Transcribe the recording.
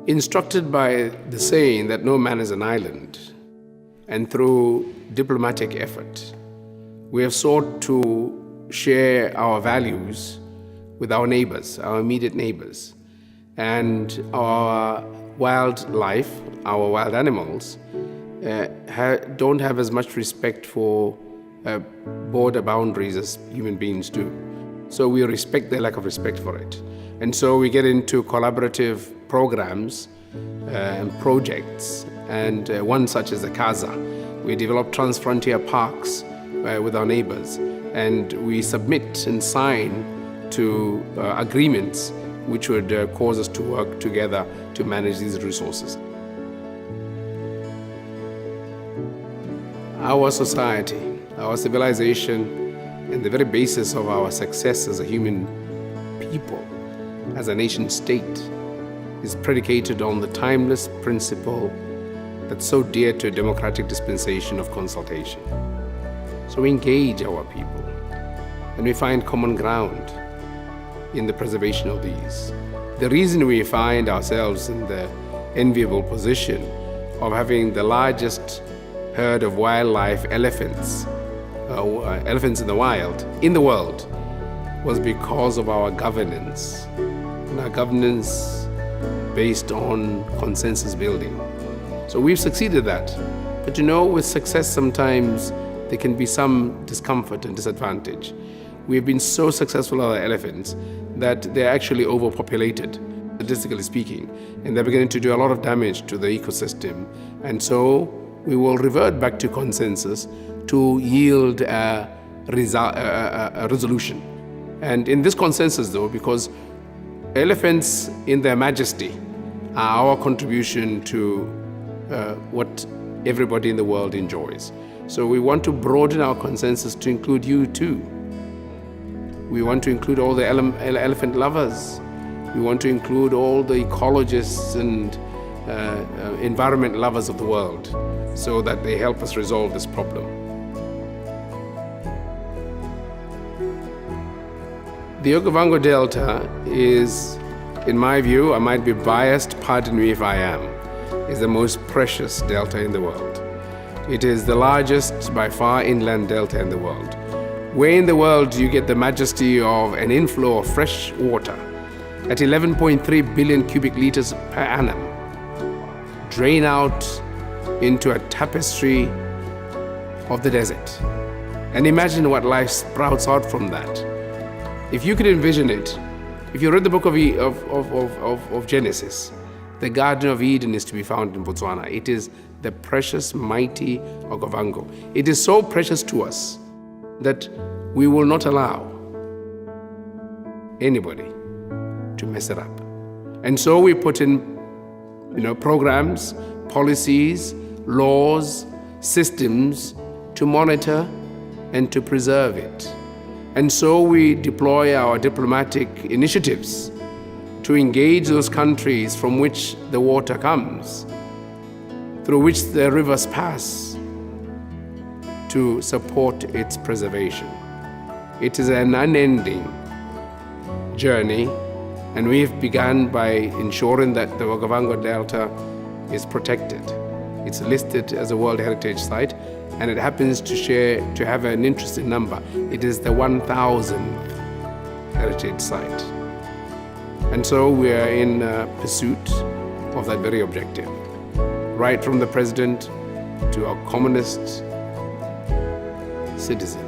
Instructed by the saying that no man is an island, and through diplomatic effort, we have sought to share our values with our neighbors, our immediate neighbors, and our wildlife, our wild animals, don't have as much respect for border boundaries as human beings do. So we respect their lack of respect for it. And so we get into collaborative programs and projects, and one such as the CASA. We develop trans-frontier parks with our neighbors, and we submit and sign to agreements which would cause us to work together to manage these resources. Our society, our civilization, and the very basis of our success as a human people, as a nation state, is predicated on the timeless principle that's so dear to a democratic dispensation of consultation. So we engage our people, and we find common ground in the preservation of these. The reason we find ourselves in the enviable position of having the largest herd of wildlife elephants in the wild, in the world, was because of our governance, and our governance based on consensus building. So we've succeeded that. But with success sometimes there can be some discomfort and disadvantage. We've been so successful with our elephants that they're actually overpopulated, statistically speaking, and they're beginning to do a lot of damage to the ecosystem. And so we will revert back to consensus to yield a resolution. And in this consensus, though, because elephants in their majesty are our contribution to what everybody in the world enjoys. So we want to broaden our consensus to include you too. We want to include all the elephant lovers. We want to include all the ecologists and environment lovers of the world, so that they help us resolve this problem. The Okavango Delta is, in my view, I might be biased, pardon me if I am, is the most precious delta in the world. It is the largest, by far, inland delta in the world. Where in the world do you get the majesty of an inflow of fresh water at 11.3 billion cubic liters per annum, drain out into a tapestry of the desert? And imagine what life sprouts out from that. If you could envision it, if you read the book of Genesis, the Garden of Eden is to be found in Botswana. It is the precious, mighty Okavango. It is so precious to us that we will not allow anybody to mess it up. And so we put in programs, policies, laws, systems to monitor and to preserve it. And so we deploy our diplomatic initiatives to engage those countries from which the water comes, through which the rivers pass, to support its preservation. It is an unending journey, and we've begun by ensuring that the Okavango Delta is protected. It's listed as a World Heritage Site, and it happens to have an interesting number. It is the 1,000th heritage site. And so we are in pursuit of that very objective, right from the president to our commonest citizen.